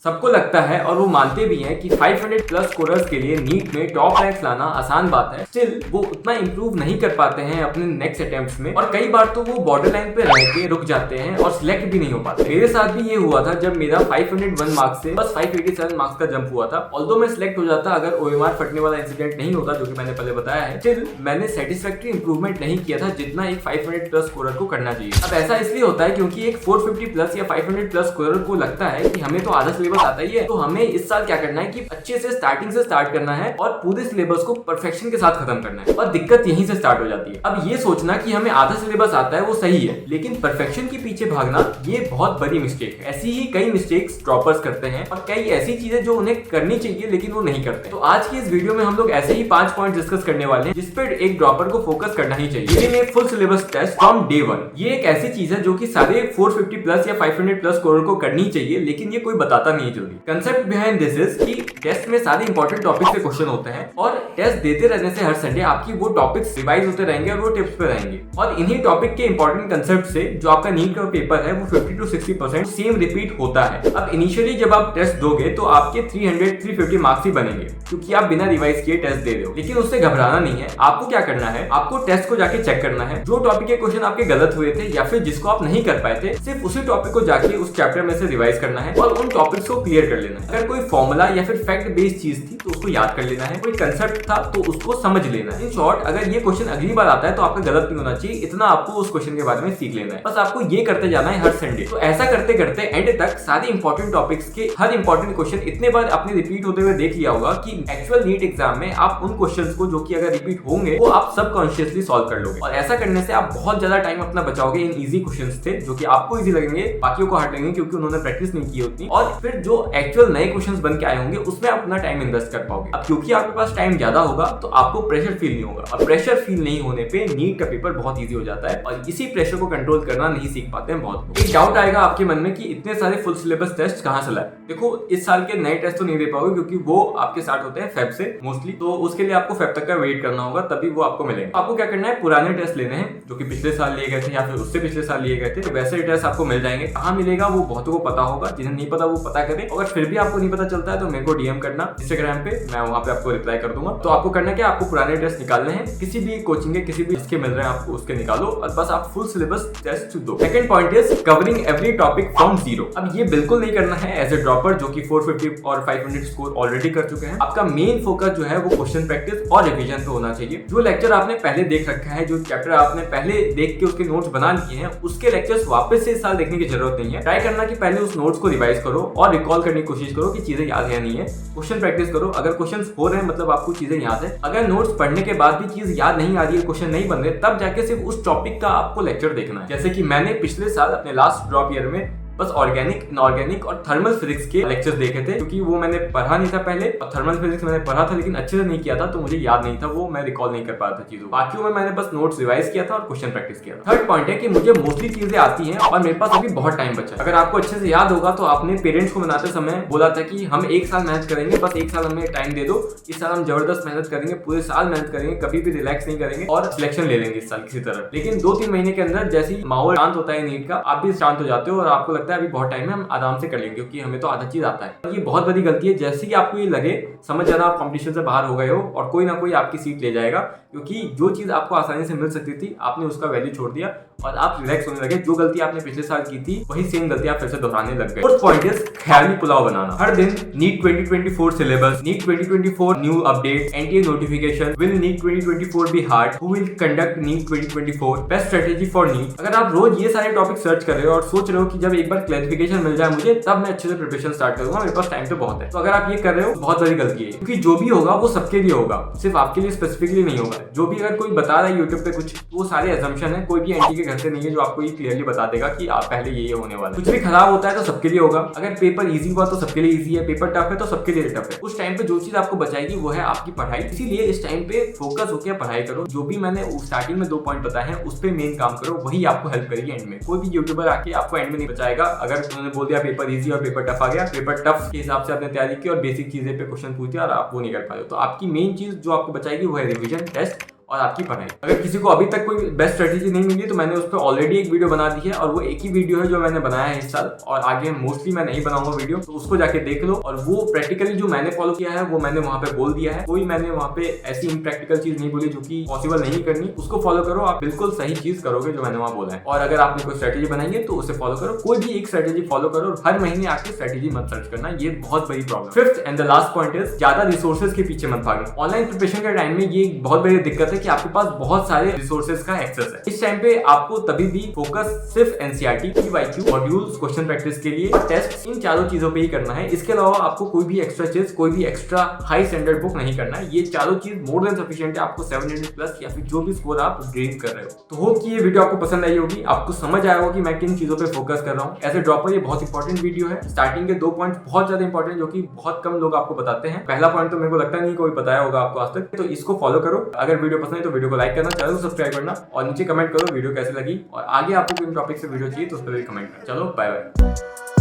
सबको लगता है और वो मानते भी हैं कि 500 प्लस स्कोरर्स के लिए नीट में टॉप रैंक लाना आसान बात है। स्टिल वो उतना इंप्रूव नहीं कर पाते हैं अपने नेक्स्ट अटेम्प्ट्स में और कई बार तो वो बॉर्डर लाइन पे रह के रुक जाते हैं और सिलेक्ट भी नहीं हो पाते। मेरे साथ भी ये हुआ था जब मेरा 501 मार्क्स से बस 587 मार्क्स का जंप हुआ था। ऑल्दो मैं सिलेक्ट हो जाता अगर OMR फटने वाला इंसिडेंट नहीं होता, जो कि मैंने पहले बताया है। स्टिल मैंने सेटिस्फैक्टरी इंप्रूवमेंट नहीं किया था जितना एक 500 प्लस स्कोरर को करना चाहिए। अब ऐसा इसलिए होता है क्योंकि एक 450 प्लस या 500 प्लस स्कोरर को लगता है कि हमें तो आधा सिलेबस आता ही है, तो हमें इस साल क्या करना है कि अच्छे से स्टार्टिंग से स्टार्ट करना है और पूरे सिलेबस को परफेक्शन के साथ खत्म करना है। और दिक्कत यहीं से स्टार्ट हो जाती है। अब ये सोचना कि हमें आधा सिलेबस आता है वो सही है, लेकिन परफेक्शन के पीछे भागना ये बहुत बड़ी मिस्टेक है। ऐसी ही कई मिस्टेक्स ड्रॉपर्स करते हैं और कई ऐसी चीजें जो उन्हें करनी चाहिए लेकिन वो नहीं करते। तो आज की इस वीडियो में हम लोग ऐसे ही 5 पॉइंट डिस्कस करने वाले हैं जिस पर एक ड्रॉपर को फोकस करना ही चाहिए। Full syllabus test from day 1 ये एक ऐसी चीज है जो कि सारे 450 प्लस या 500 प्लस स्कोरर को करनी चाहिए, लेकिन ये कोई बताता नहीं है जल्दी। कंसेप्ट बिहाइंड दिस इज कि टेस्ट में सारे इंपॉर्टेंट टॉपिक से क्वेश्चन होते हैं और टेस्ट देते रहने से हर संडे आपकी वो टॉपिक्स रिवाइज होते रहेंगे और वो टिप्स पे रहेंगे। और इन्हीं टॉपिक के इंपॉर्टेंट कंसेप्ट से जो आपका नीट का पेपर है वो 50 to 60% सेम रिपीट होता है। अब इनिशियली जब आप टेस्ट दोगे तो आपके 300-350 मार्क्स ही बनेंगे क्योंकि आप बिना रिवाइज किए टेस्ट दे रहे हो। लेकिन उससे घबराना नहीं है। आपको क्या करना है, आपको टेस्ट को जाके चेक करना है। जो टॉपिक के क्वेश्चन आपके गलत हुए थे या फिर जिसको आप नहीं कर पाए थे, सिर्फ उसी टॉपिक को जाके उस चैप्टर में से रिवाइज करना है और उन टॉपिक्स को क्लियर कर लेना है। अगर कोई फॉर्मूला या फिर फैक्ट बेस्ड चीज थी तो उसको याद कर लेना है, कोई कंसेप्ट था तो उसको समझ लेना है। इन शॉर्ट अगर ये क्वेश्चन अगली बार आता है तो आपका गलत नहीं होना चाहिए, इतना आपको उस क्वेश्चन के बारे में सीख लेना है। बस आपको ये करते जाना है हर संडे। तो ऐसा करते करते एंड तक सारे इंपॉर्टेंट टॉपिक्स के हर इंपॉर्टेंट क्वेश्चन इतने बार आपने रिपीट होते हुए देख लिया होगा कि एक्चुअल नीट एग्जाम में आप उन क्वेश्चंस को जो कि अगर रिपीट होंगे वो आप सबकॉन्शियसली सॉल्व कर लोगे। और ऐसा करने से आप बहुत ज्यादा टाइम अपना बचाओगे। इन इजी क्वेश्चंस थे जो कि आपको इजी लगेंगे, बाकियों को हार्ड लगेंगे क्योंकि उन्होंने प्रैक्टिस नहीं की उतनी। और फिर जो एक्चुअल नए क्वेश्चंस बन के आए होंगे उसमें आप अपना टाइम इन्वेस्ट कर पाओगे। अब क्योंकि आपके पास टाइम ज्यादा होगा तो आपको प्रेशर फील नहीं होगा और प्रेशर फील नहीं होने पे नीट का पेपर बहुत इजी हो जाता है। और इसी प्रेशर को कंट्रोल करना नहीं सीख पाते हैं बहुत लोग। एक डाउट आएगा आपके मन में कि इतने सारे फुल सिलेबस टेस्ट कहां से लाए। देखो इस साल के नए टेस्ट तो नहीं दे पाओगे क्योंकि वो आपके स्टार्ट होते हैं फेब से मोस्टली, तो उसके लिए आपको फेब तक का वेट करना होगा तभी वो आपको मिलेंगे। आपको क्या करना है, पुराने टेस्ट लेने हैं जो कि पिछले साल लिए गए थे या फिर उससे पिछले साल लिए गए थे, तो वैसे टेस्ट आपको मिल जाएंगे। कहाँ मिलेगा वो बहुतों को पता होगा, जिन्हें नहीं पता वो पता करें। अगर फिर भी आपको नहीं पता चलता है तो मेरे को DM करना इंस्टाग्राम पे, मैं वहाँ पे आपको रिप्लाई कर दूंगा। तो आपको करना क्या, आपको पुराने टेस्ट निकालने हैं, किसी भी कोचिंग के किसी भी जिसके मिल रहे हैं आपको उसके निकालो और बस आप फुल सिलेबस टेस्ट दो। Second point is covering every topic from zero. अब ये बिल्कुल नहीं करना है एज ए ड्रॉपर जो कि 450 और 500 स्कोर ऑलरेडी कर चुके हैं। आपका मेन फोकस जो है वो क्वेश्चन प्रैक्टिस और रिवीजन पे होना चाहिए। जो लेक्चर आपने पहले देख रखा है, जो चैप्टर आपने पहले देख के उसके नोट्स बना लिए हैं, उसके लेक्चर्स वापस से इस साल देखने की जरूरत नहीं है। ट्राई करना कि पहले उस नोट्स को रिवाइज करो और रिकॉल करने की कोशिश करो कि चीजें याद है नहीं है। क्वेश्चन प्रैक्टिस करो। अगर क्वेश्चन हो रहे हैं मतलब आपको चीजें याद है। अगर नोट्स पढ़ने के बाद भी चीज याद नहीं आ रही है, क्वेश्चन नहीं बन रहे, तब जाके सिर्फ उस टॉपिक का आपको लेक्चर देखना है। जैसे कि मैंने पिछले साल अपने लास्ट ड्रॉप ईयर में बस ऑर्गेनिक, इनऑर्गेनिक और थर्मल फिजिक्स के लेक्चर्स देखे थे क्योंकि वो मैंने पढ़ा नहीं था पहले, और थर्मल फिजिक्स मैंने पढ़ा था लेकिन अच्छे से नहीं किया था तो मुझे याद नहीं था, वो मैं रिकॉल नहीं कर पा रहा था चीजों। बाकियों में मैंने बस नोट्स रिवाइज किया था और क्वेश्चन प्रैक्टिस किया था। थर्ड पॉइंट है कि मुझे मोस्टली चीजें आती हैं और मेरे पास अभी बहुत टाइम बचा। अगर आपको अच्छे से याद होगा तो आपने पेरेंट्स को मनाते समय बोला था कि हम 1 साल मेहनत करेंगे, बस 1 साल हमें टाइम दे दो, इस साल हम जबरदस्त मेहनत करेंगे, पूरे साल मेहनत करेंगे, कभी भी रिलैक्स नहीं करेंगे और सिलेक्शन ले लेंगे इस साल किसी तरह। लेकिन 2-3 महीने के अंदर जैसे ही माहौल शांत होता है नीट का, आप भी शांत हो जाते हो और आपको लगता है अभी बहुत टाइम है, आराम से कर लेंगे क्योंकि हमें तो आधा चीज आता है। ये बहुत बड़ी गलती है। जैसे ही आपको ये लगे समझ जाना आप कंपटीशन से बाहर हो गए हो और कोई ना कोई आपकी सीट ले जाएगा, क्योंकि जो चीज आपको आसानी से मिल सकती थी आपने उसका वैल्यू छोड़ दिया और आप रिलैक्स होने लगे। जो गलती आपने पिछले साल की थी वही सेम गलती आप फिर से दोहराने लग गए। फोर्थ पॉइंट इज ख्याली पुलाव बनाना। हर दिन NEET 2024 syllabus, NEET 2024 new update, NTA notification, will NEET 2024 be hard, who will conduct NEET 2024, best strategy for NEET. अगर आप रोज ये सारे टॉपिक सर्च कर रहे हो और सोच रहे हो कि जब एक बार क्लैरिफिकेशन मिल जाए मुझे तब मैं अच्छे से प्रिपरेशन स्टार्ट करूंगा, मेरे पास टाइम तो बहुत है, तो अगर आप ये कर रहे हो बहुत बड़ी गलती है क्योंकि जो भी होगा वो सबके लिए होगा, सिर्फ आपके लिए स्पेसिफिकली नहीं होगा। जो भी अगर कोई बता रहा है यूट्यूब पे कुछ, वो सारे असम्पशन है, कोई भी एनटी के घर से नहीं है जो आपको ये क्लियरली बता देगा कि आप पहले ये होने वाला है। कुछ भी खराब होता है तो सबके लिए होगा। अगर पेपर इजी हुआ तो सबके लिए इजी है, पेपर टफ है तो सबके लिए टफ है। उस टाइम पे जो चीज आपको बचाएगी वो है आपकी पढ़ाई। इसीलिए इस टाइम पे फोकस होकर पढ़ाई करो। जो भी मैंने स्टार्टिंग में 2 पॉइंट बताए हैं उस पे मेन काम करो, वही आपको हेल्प करेगी एंड में। कोई भी यूट्यूबर आके आपको एंड में नहीं बचाएगा। अगर उन्होंने बोल दिया पेपर इजी और पेपर टफ आ गया, पेपर टफ के हिसाब से आपने तैयारी की और बेसिक चीजें पे क्वेश्चन पूछे और आप वो नहीं कर पाए, तो आपकी मेन चीज जो आपको बचाएगी वो है रिवीजन, टेस्ट और आपकी पढ़ाई। अगर किसी को अभी तक कोई बेस्ट स्ट्रेटेजी नहीं मिली तो मैंने उस पर ऑलरेडी एक वीडियो बना दी है और वो एक ही वीडियो है जो मैंने बनाया है इस साल, और आगे मोस्टली मैं नहीं बनाऊंगा वीडियो, तो उसको जाके देख लो। और वो प्रैक्टिकली जो मैंने फॉलो किया है वो मैंने वहां पे बोल दिया है, कोई मैंने वहां पे ऐसी इम्प्रैक्टिकल चीज नहीं बोली जो कि पॉसिबल नहीं करनी। उसको फॉलो करो, आप बिल्कुल सही चीज करोगे जो मैंने वहां बोला है। और अगर आपने कोई स्ट्रेटेजी बनाई है तो उसे फॉलो करो, कोई भी एक स्ट्रेटेजी फॉलो करो, हर महीने आपकी स्ट्रेटेजी मत सर्च करना, ये बहुत बड़ी problem. Fifth and the last point is ज्यादा रिसोर्सेज के पीछे मत भागना। ऑनलाइन प्रिपरेशन के टाइम में ये एक बहुत बड़ी दिक्कत है कि आपके पास बहुत सारे रिसोर्सेज का एक्सेस है। इस टाइम पे आपको तभी भी फोकस सिर्फ NCERT, PYQ, modules, question practice के लिए, टेस्ट, इन चारों चीजों पे ही करना है। इसके अलावा आपको कोई भी एक्स्ट्रा चीज, कोई भी एक्स्ट्रा हाई स्टैंडर्ड बुक नहीं करना है। ये चारों चीज मोर देन सफिशिएंट है आपको 700 प्लस या फिर जो भी स्कोर आप गेन कर रहे हो। तो होप कि ये वीडियो आपको पसंद आई होगी, आपको समझ आया होगा कि मैं किन चीजों पे फोकस कर रहा हूँ। एज ए ड्रॉपर ये बहुत इंपॉर्टेंट वीडियो है। स्टार्टिंग के 2 पॉइंट बहुत ज्यादा इंपॉर्टेंट जो कि बहुत कम लोग आपको बताते हैं। पहला पॉइंट तो मेरे को लगता नहीं कोई बताया होगा आपको आज तक, तो इसको फॉलो करो। अगर वीडियो पसंद है तो वीडियो को लाइक करना, चैनल को सब्सक्राइब करना और नीचे कमेंट करो वीडियो कैसी लगी, और आगे आपको कोई टॉपिक से वीडियो चाहिए तो उस पर भी कमेंट करना। चलो बाय बाय।